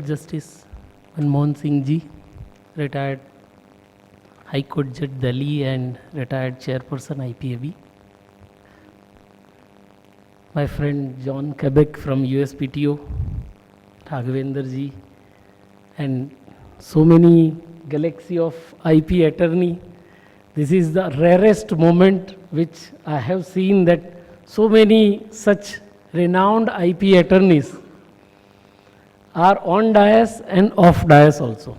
Justice Manmohan Singh Ji, retired High Court Judge Delhi and retired Chairperson IPAB. My friend John Quebec from USPTO, Raghavendra Ji, and so many galaxy of IP attorney. This is the rarest moment which I have seen, that so many such renowned IP attorneys are on dais and off dais also.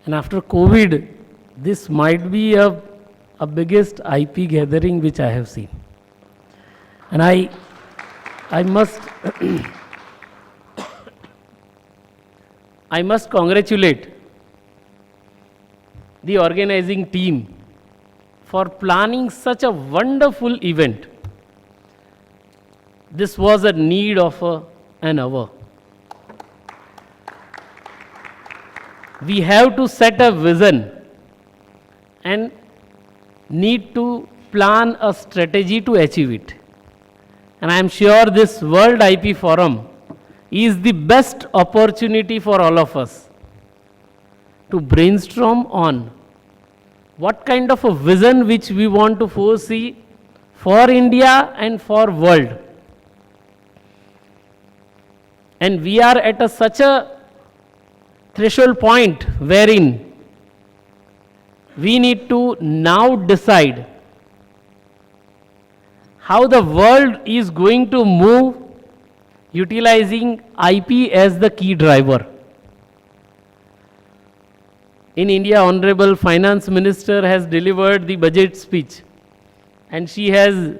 And after COVID, this might be a biggest IP gathering which I have seen. And I must I must congratulate the organizing team for planning such a wonderful event. This was a need of an hour. We have to set a vision and need to plan a strategy to achieve it. And I am sure this World IP Forum is the best opportunity for all of us to brainstorm on what kind of a vision which we want to foresee for India and for world. And we are at such a threshold point wherein we need to now decide how the world is going to move utilizing IP as the key driver. In India, Honorable Finance Minister has delivered the budget speech, and she has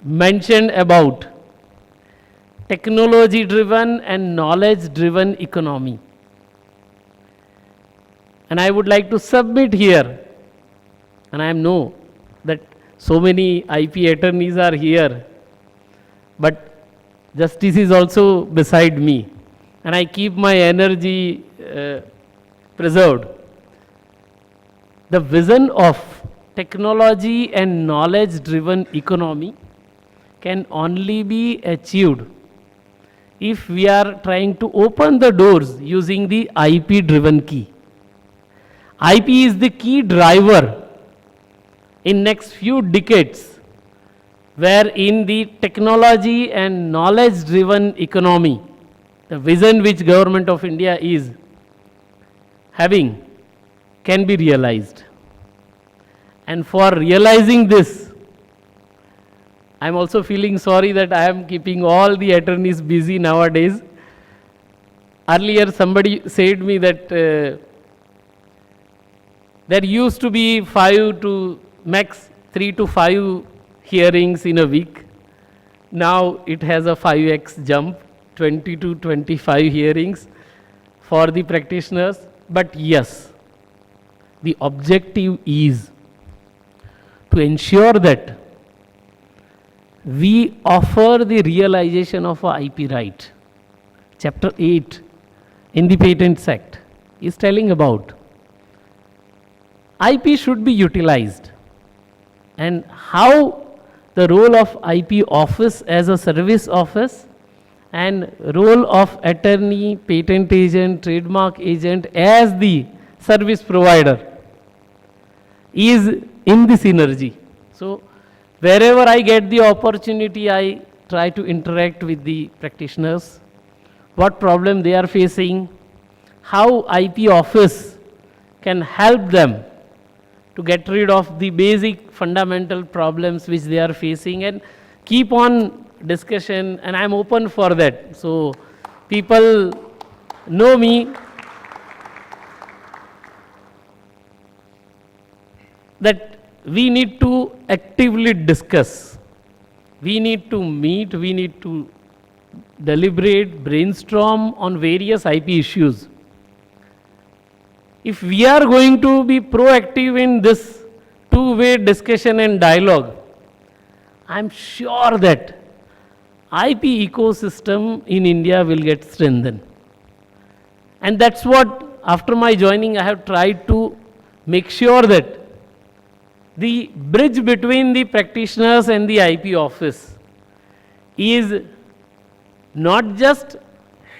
mentioned about technology-driven and knowledge-driven economy. And I would like to submit here, and I know that so many IP attorneys are here, but justice is also beside me, and I keep my energy preserved. The vision of technology and knowledge-driven economy can only be achieved if we are trying to open the doors using the IP-driven key. IP is the key driver in next few decades, where in the technology and knowledge-driven economy, the vision which Government of India is having can be realized. And for realizing this, I am also feeling sorry that I am keeping all the attorneys busy nowadays. Earlier somebody said me that there used to be 5 to max 3 to 5 hearings in a week. Now it has a 5x jump, 20 to 25 hearings for the practitioners. But yes, the objective is to ensure that we offer the realization of a IP right. Chapter 8 in the Patents Act is telling about IP should be utilized, and how the role of IP office as a service office and role of attorney, patent agent, trademark agent as the service provider is in the synergy. So wherever I get the opportunity, I try to interact with the practitioners, what problem they are facing, how IP office can help them to get rid of the basic fundamental problems which they are facing, and keep on discussion, and I am open for that. So people know me that we need to actively discuss, we need to meet, we need to deliberate, brainstorm on various IP issues. If we are going to be proactive in this two-way discussion and dialogue, I am sure that IP ecosystem in India will get strengthened. And that's what, after my joining, I have tried to make sure that the bridge between the practitioners and the IP office is not just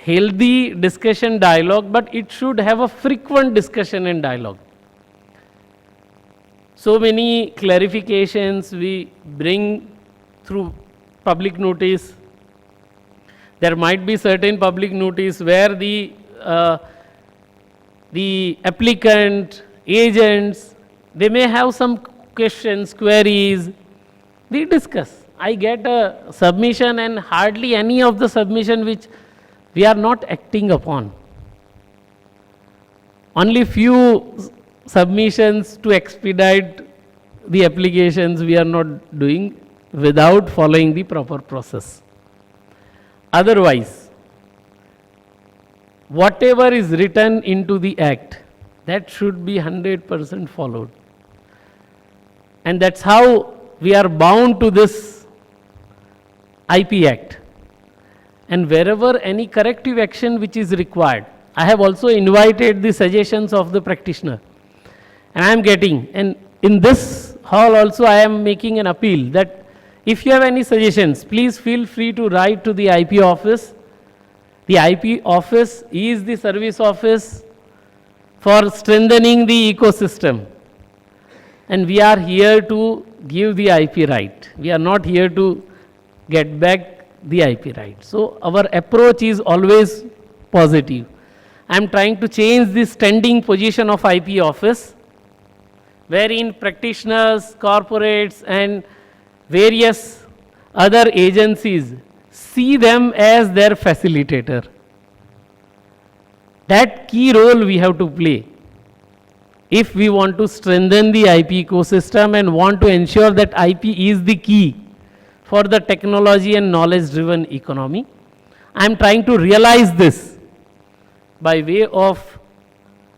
healthy discussion dialogue, but it should have a frequent discussion and dialogue. So many clarifications we bring through public notice. There might be certain public notice where the applicant, agents, they may have some questions, queries. We discuss. I get a submission and hardly any of the submission which we are not acting upon. Only few submissions to expedite the applications we are not doing without following the proper process. Otherwise, whatever is written into the act, that should be 100% followed. And that's how we are bound to this IP Act. And wherever any corrective action which is required, I have also invited the suggestions of the practitioner. And I am getting, and in this hall also I am making an appeal that if you have any suggestions, please feel free to write to the IP office. The IP office is the service office for strengthening the ecosystem. And we are here to give the IP right. We are not here to get back the IP right. So our approach is always positive. I am trying to change the standing position of IP office, wherein practitioners, corporates and various other agencies see them as their facilitator. That key role we have to play if we want to strengthen the IP ecosystem and want to ensure that IP is the key for the technology and knowledge driven economy. I am trying to realize this by way of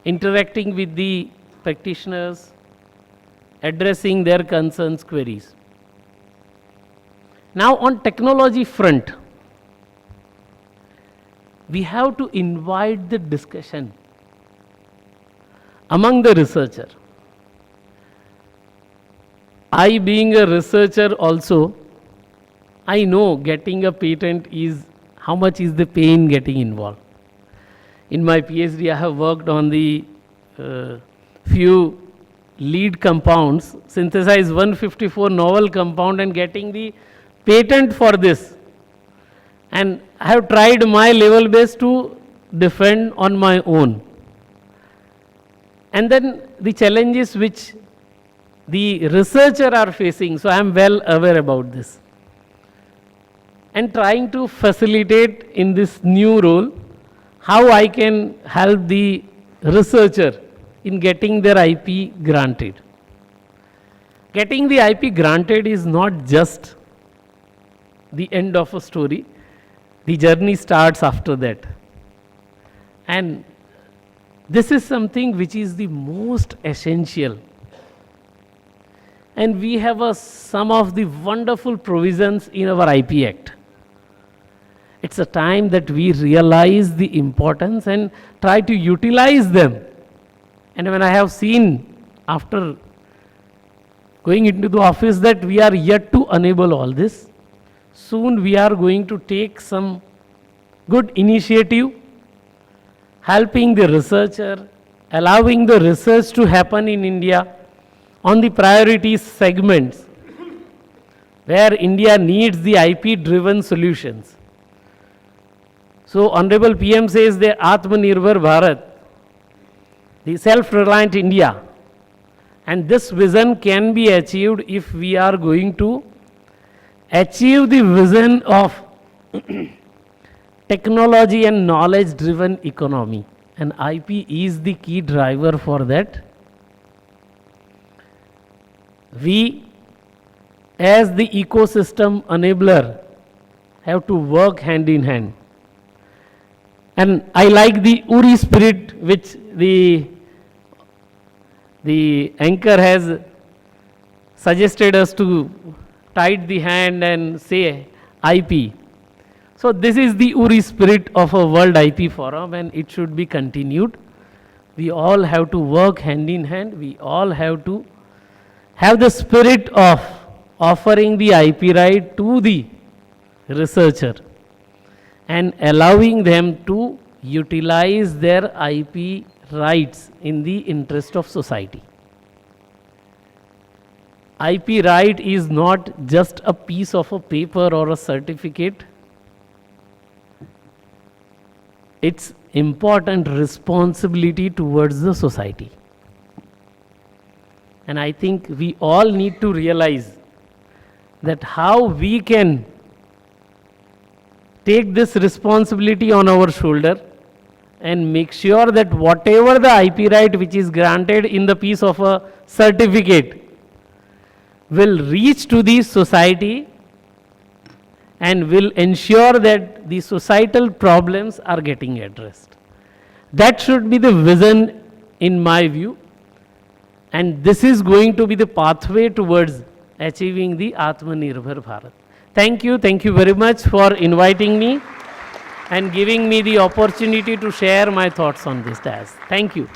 interacting with the practitioners, addressing their concerns, queries. Now on technology front, we have to invite the discussion among the researcher. I being a researcher also, I know getting a patent is, how much is the pain getting involved. In my PhD, I have worked on the few lead compounds, synthesize 154 novel compound and getting the patent for this. And I have tried my level best to defend on my own. And then the challenges which the researcher are facing, so I am well aware about this. And trying to facilitate in this new role, how I can help the researcher in getting their IP granted. Getting the IP granted is not just the end of a story. The journey starts after that. And this is something which is the most essential. And we have some of the wonderful provisions in our IP Act. It's a time that we realize the importance and try to utilize them. And when I have seen after going into the office that we are yet to enable all this, soon we are going to take some good initiative, helping the researcher, allowing the research to happen in India on the priority segments where India needs the IP driven solutions. So Honorable PM says the Atmanirbhar Bharat, the self-reliant India, and this vision can be achieved if we are going to achieve the vision of technology and knowledge driven economy, and IP is the key driver for that. We as the ecosystem enabler have to work hand in hand. And I like the Uri spirit which the anchor has suggested us to tight the hand and say IP. So this is the Uri spirit of a World IP Forum, and it should be continued. We all have to work hand in hand. We all have to have the spirit of offering the IP right to the researcher. and allowing them to utilize their IP rights in the interest of society. IP right is not just a piece of a paper or a certificate. It's important responsibility towards the society. And I think we all need to realize that how we can take this responsibility on our shoulder and make sure that whatever the IP right which is granted in the piece of a certificate will reach to the society and will ensure that the societal problems are getting addressed. That should be the vision in my view, and this is going to be the pathway towards achieving the Atmanirbhar Bharat. Thank you very much for inviting me and giving me the opportunity to share my thoughts on this task. Thank you.